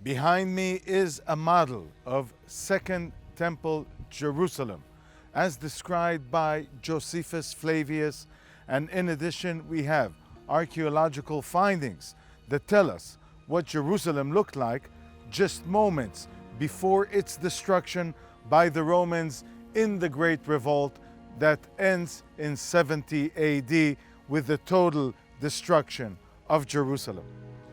Behind me is a model of Second Temple Jerusalem, as described by Josephus Flavius, and in addition we have archaeological findings that tell us what Jerusalem looked like just moments before its destruction by the Romans in the Great Revolt that ends in 70 AD with the total destruction of Jerusalem.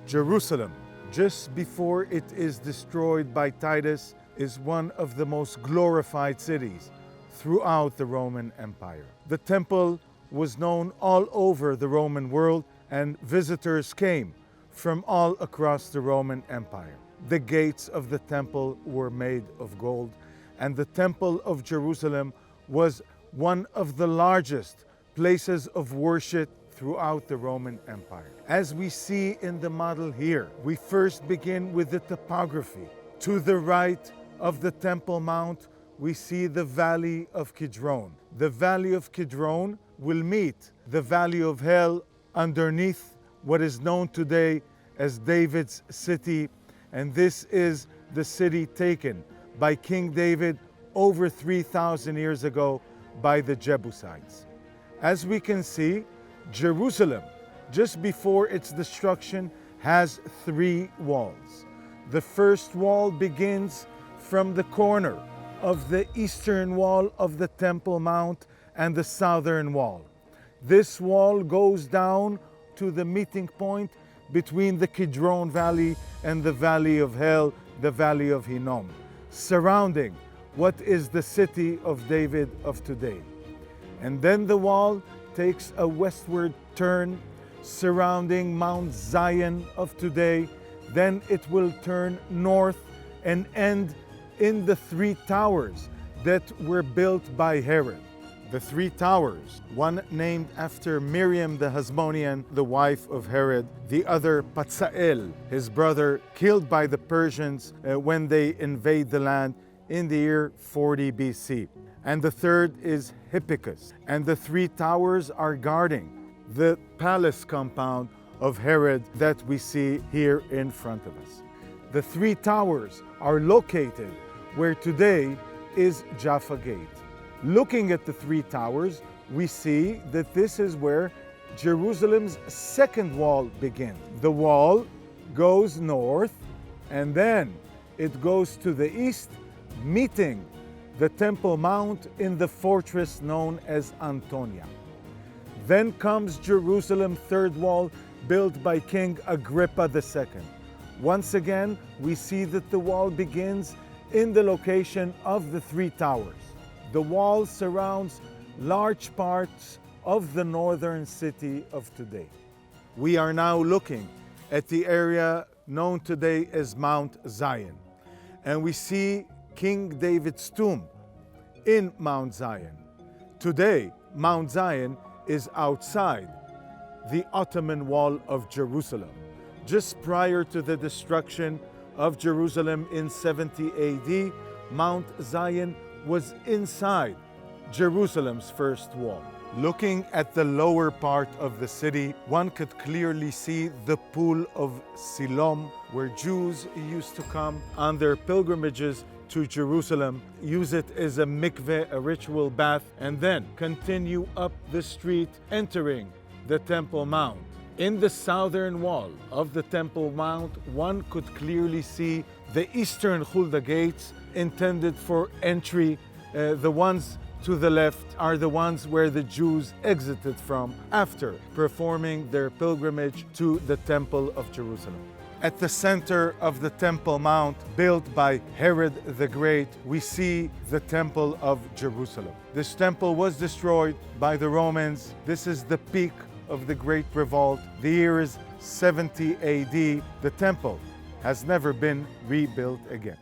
Jerusalem, just before it is destroyed by Titus, is one of the most glorified cities throughout the Roman Empire. The temple was known all over the Roman world, and visitors came from all across the Roman Empire. The gates of the temple were made of gold, and the Temple of Jerusalem was one of the largest places of worship throughout the Roman Empire. As we see in the model here, we first begin with the topography. To the right of the Temple Mount, we see the Valley of Kidron. The Valley of Kidron will meet the Valley of Hell underneath what is known today as David's city, and this is the city taken by King David over 3,000 years ago by the Jebusites. As we can see, Jerusalem, just before its destruction, has three walls. The first wall begins from the corner of the eastern wall of the Temple Mount and the southern wall. This wall goes down to the meeting point between the Kidron Valley and the Valley of Hell, the Valley of Hinnom, surrounding what is the city of David of today. And then the wall takes a westward turn, surrounding Mount Zion of today. Then it will turn north and end in the three towers that were built by Herod. The three towers, one named after Miriam the Hasmonean, the wife of Herod, the other Patsael, his brother, killed by the Persians when they invade the land in the year 40 BC. And the third is Hippicus. And the three towers are guarding the palace compound of Herod that we see here in front of us. The three towers are located where today is Jaffa Gate. Looking at the three towers, we see that this is where Jerusalem's second wall begins. The wall goes north, and then it goes to the east, meeting the Temple Mount in the fortress known as Antonia. Then comes Jerusalem's third wall, built by King Agrippa II. Once again, we see that the wall begins in the location of the three towers. The wall surrounds large parts of the northern city of today. We are now looking at the area known today as Mount Zion, and we see King David's tomb in Mount Zion. Today, Mount Zion is outside the Ottoman wall of Jerusalem. Just prior to the destruction of Jerusalem in 70 AD, Mount Zion was inside Jerusalem's first wall. Looking at the lower part of the city, one could clearly see the pool of Siloam, where Jews used to come on their pilgrimages to Jerusalem, use it as a mikveh, a ritual bath, and then continue up the street, entering the Temple Mount. In the southern wall of the Temple Mount, one could clearly see the eastern Hulda gates intended for entry. The ones to the left are the ones where the Jews exited from after performing their pilgrimage to the Temple of Jerusalem. At the center of the Temple Mount, built by Herod the Great, we see the Temple of Jerusalem. This temple was destroyed by the Romans. This is the peak of the Great Revolt. The year is 70 AD. The temple has never been rebuilt again.